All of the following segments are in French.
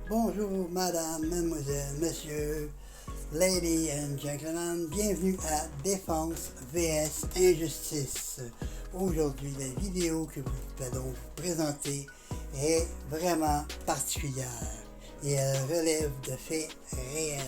Bonjour madame, mademoiselle, monsieur, ladies and gentlemen, bienvenue à Défense vs Injustice. Aujourd'hui, la vidéo que nous allons vous présenter est vraiment particulière et elle relève de faits réels.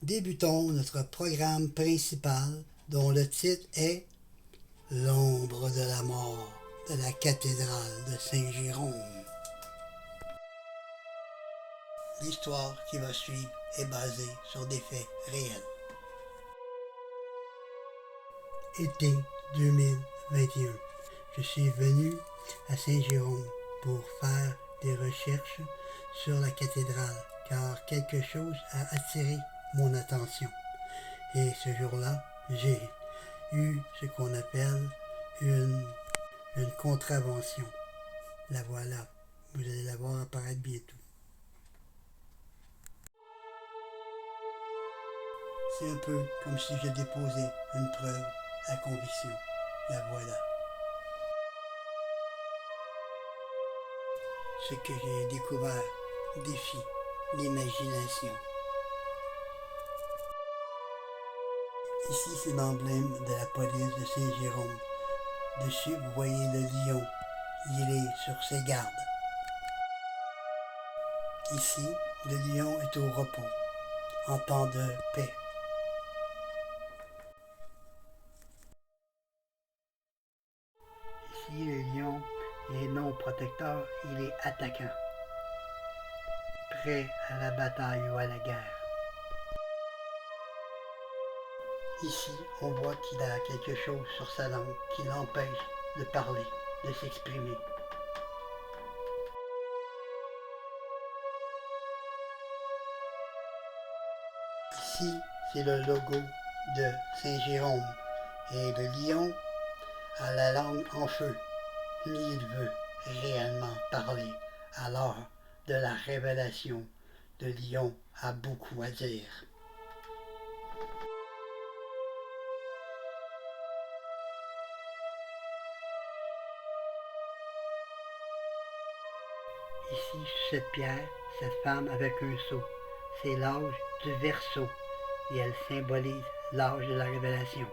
Débutons notre programme principal dont le titre est « L'ombre de la mort de la cathédrale de Saint-Jérôme ». L'histoire qui va suivre est basée sur des faits réels. Été 2021. Je suis venu à Saint-Jérôme pour faire des recherches sur la cathédrale car quelque chose a attiré mon attention. Et ce jour-là, j'ai eu ce qu'on appelle une contravention. La voilà. Vous allez la voir apparaître bientôt. C'est un peu comme si je déposais une preuve à conviction. La voilà. Ce que j'ai découvert défie l'imagination. Ici, c'est l'emblème de la police de Saint-Jérôme. Dessus, vous voyez le lion. Il est sur ses gardes. Ici, le lion est au repos, en temps de paix. Ici, le lion est non protecteur, il est attaquant, prêt à la bataille ou à la guerre. Ici, on voit qu'il a quelque chose sur sa langue qui l'empêche de parler, de s'exprimer. Ici, c'est le logo de Saint-Jérôme et le lion a la langue en feu. Il veut réellement parler. Alors, de la révélation, le lion a beaucoup à dire. Ici, sur cette pierre, cette femme avec un seau. C'est l'âge du Verseau et elle symbolise l'âge de la révélation.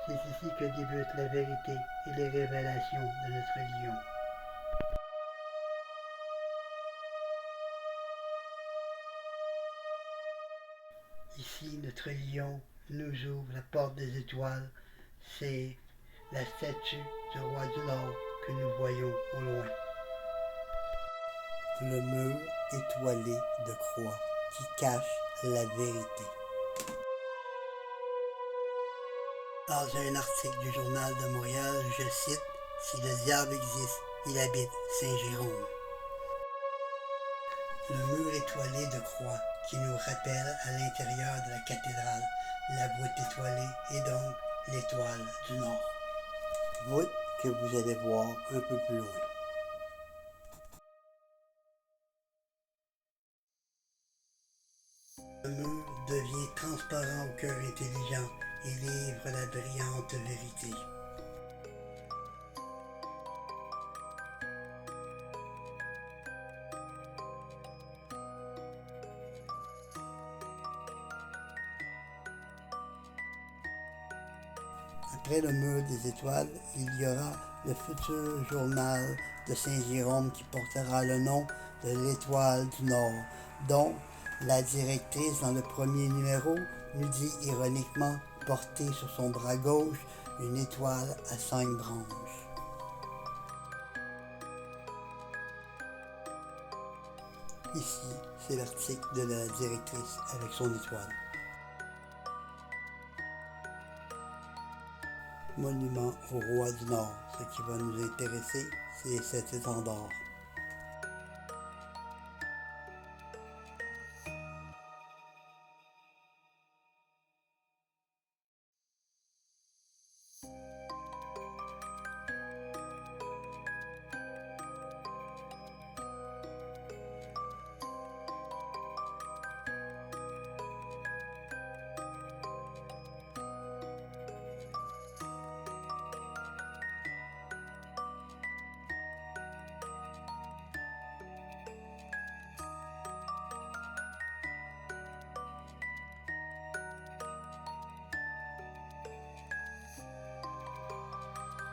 C'est ici que débute la vérité et les révélations de notre lion. Ici, notre lion nous ouvre la porte des étoiles. C'est la statue du roi du Nord que nous voyons au loin. Le mur étoilé de croix qui cache la vérité. Dans un article du Journal de Montréal, je cite « Si le diable existe, il habite Saint-Jérôme ». Le mur étoilé de croix qui nous rappelle à l'intérieur de la cathédrale la voûte étoilée est donc l'étoile du Nord. Voûte que vous allez voir un peu plus loin. Le mur devient transparent au cœur intelligent et livre la brillante vérité. Après le mur des étoiles, il y aura le futur journal de Saint-Jérôme qui portera le nom de l'Étoile du Nord, dont la directrice dans le premier numéro nous dit ironiquement porter sur son bras gauche une étoile à 5 branches. Ici, c'est l'article de la directrice avec son étoile. Monument au roi du Nord. Ce qui va nous intéresser, c'est cet étendard.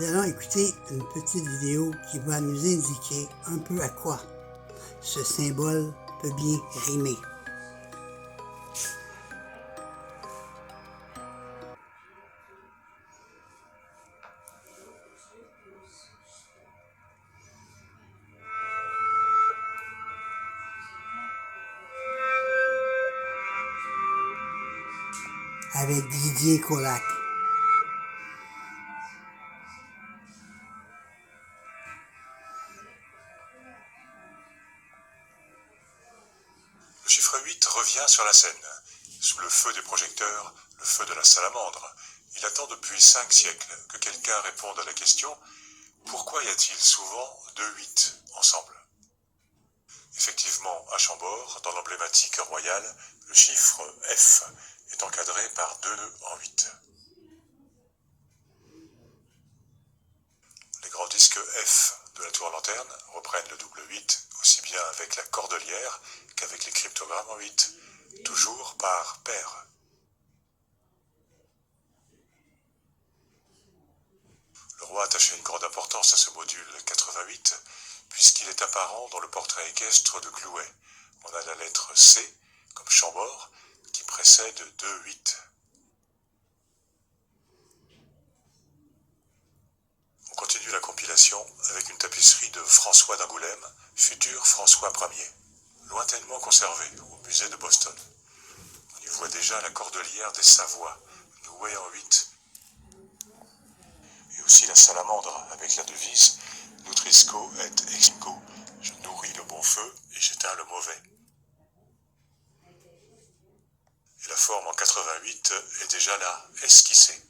Nous allons écouter une petite vidéo qui va nous indiquer un peu à quoi ce symbole peut bien rimer. Avec Didier Colac. Le chiffre 8 revient sur la scène. Sous le feu des projecteurs, le feu de la salamandre, il attend depuis 5 siècles que quelqu'un réponde à la question « Pourquoi y a-t-il souvent 2 8 ensemble ?» Effectivement, à Chambord, dans l'emblématique royale, le chiffre F est encadré par 2 nœuds en 8. Les grands disques F de la tour-lanterne reprennent le double 8, aussi bien avec la cordelière qu'avec les cryptogrammes en 8, toujours par paire. Le roi attachait une grande importance à ce module 88, puisqu'il est apparent dans le portrait équestre de Clouet. On a la lettre C, comme Chambord, qui précède 2 8. On continue la compilation avec une tapisserie de François d'Angoulême, futur François Ier, lointainement conservée au musée de Boston. On y voit déjà la cordelière des Savoies, nouée en 8, et aussi la salamandre avec la devise Nutrisco et eximco, je nourris le bon feu et j'éteins le mauvais. Et la forme en 88 est déjà là, esquissée.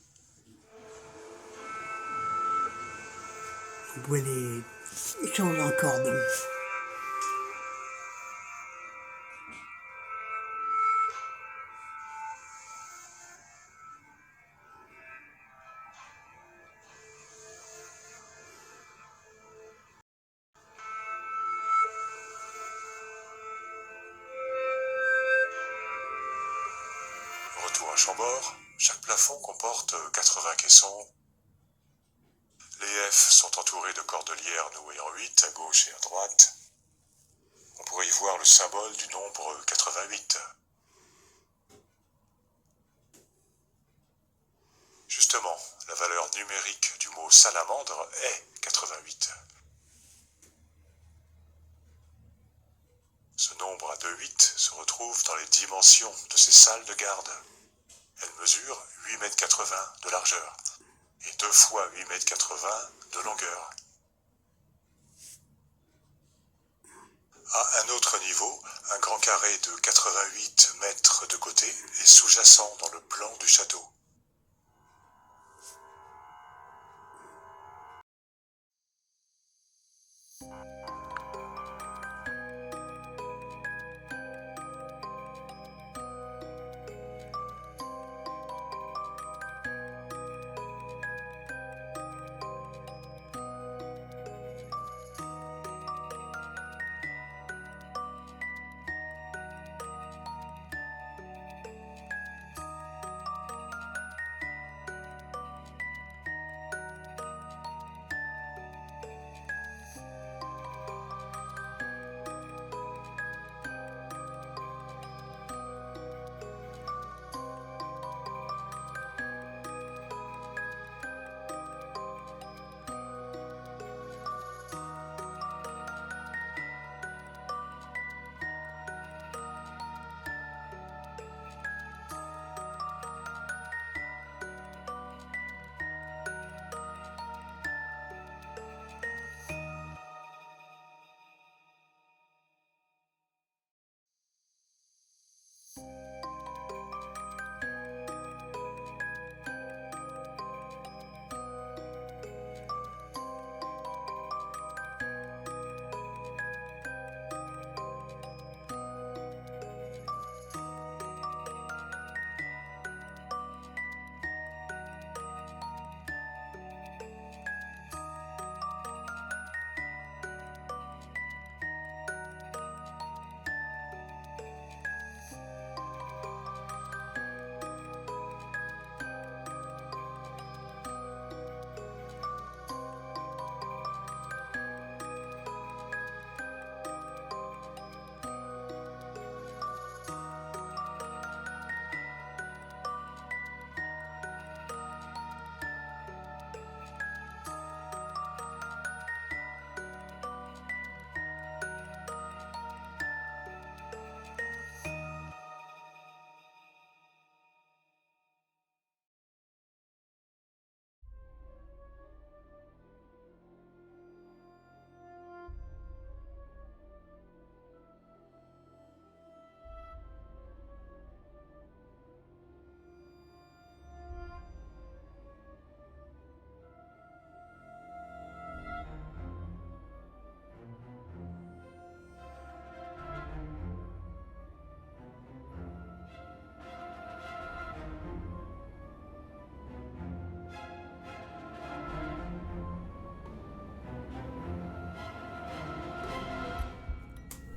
On voit les choses en corde. Retour à Chambord, chaque plafond comporte 80 caissons. Les F sont entourés de cordelières nouées en 8 à gauche et à droite. On pourrait y voir le symbole du nombre 88. Justement, la valeur numérique du mot salamandre est 88. Ce nombre à 2 8 se retrouve dans les dimensions de ces salles de garde. Elle mesure 8,80 m de largeur et 2 fois 8,80 m de longueur. À un autre niveau, un grand carré de 88 mètres de côté est sous-jacent dans le plan plan du château.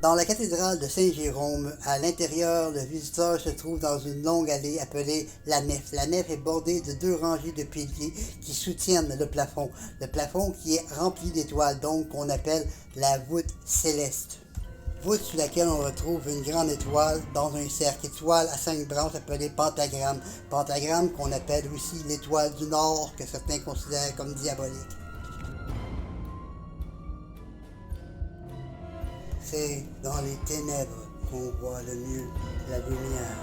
Dans la cathédrale de Saint-Jérôme, à l'intérieur, le visiteur se trouve dans une longue allée appelée la nef. La nef est bordée de 2 rangées de piliers qui soutiennent le plafond. Le plafond qui est rempli d'étoiles, donc qu'on appelle la voûte céleste. Voûte sous laquelle on retrouve une grande étoile dans un cercle, étoile à 5 branches appelée pentagramme. Pentagramme qu'on appelle aussi l'étoile du Nord, que certains considèrent comme diabolique. C'est dans les ténèbres qu'on voit le mieux la lumière.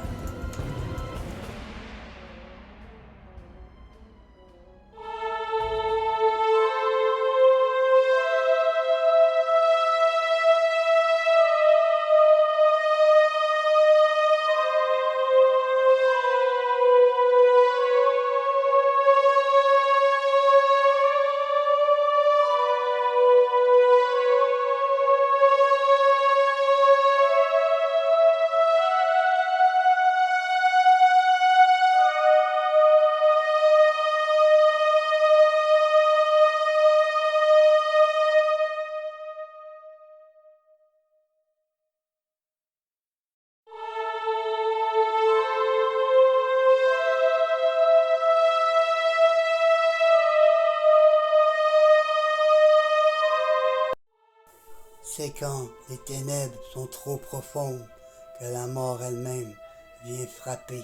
C'est quand les ténèbres sont trop profondes que la mort elle-même vient frapper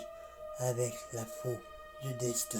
avec la faux du destin.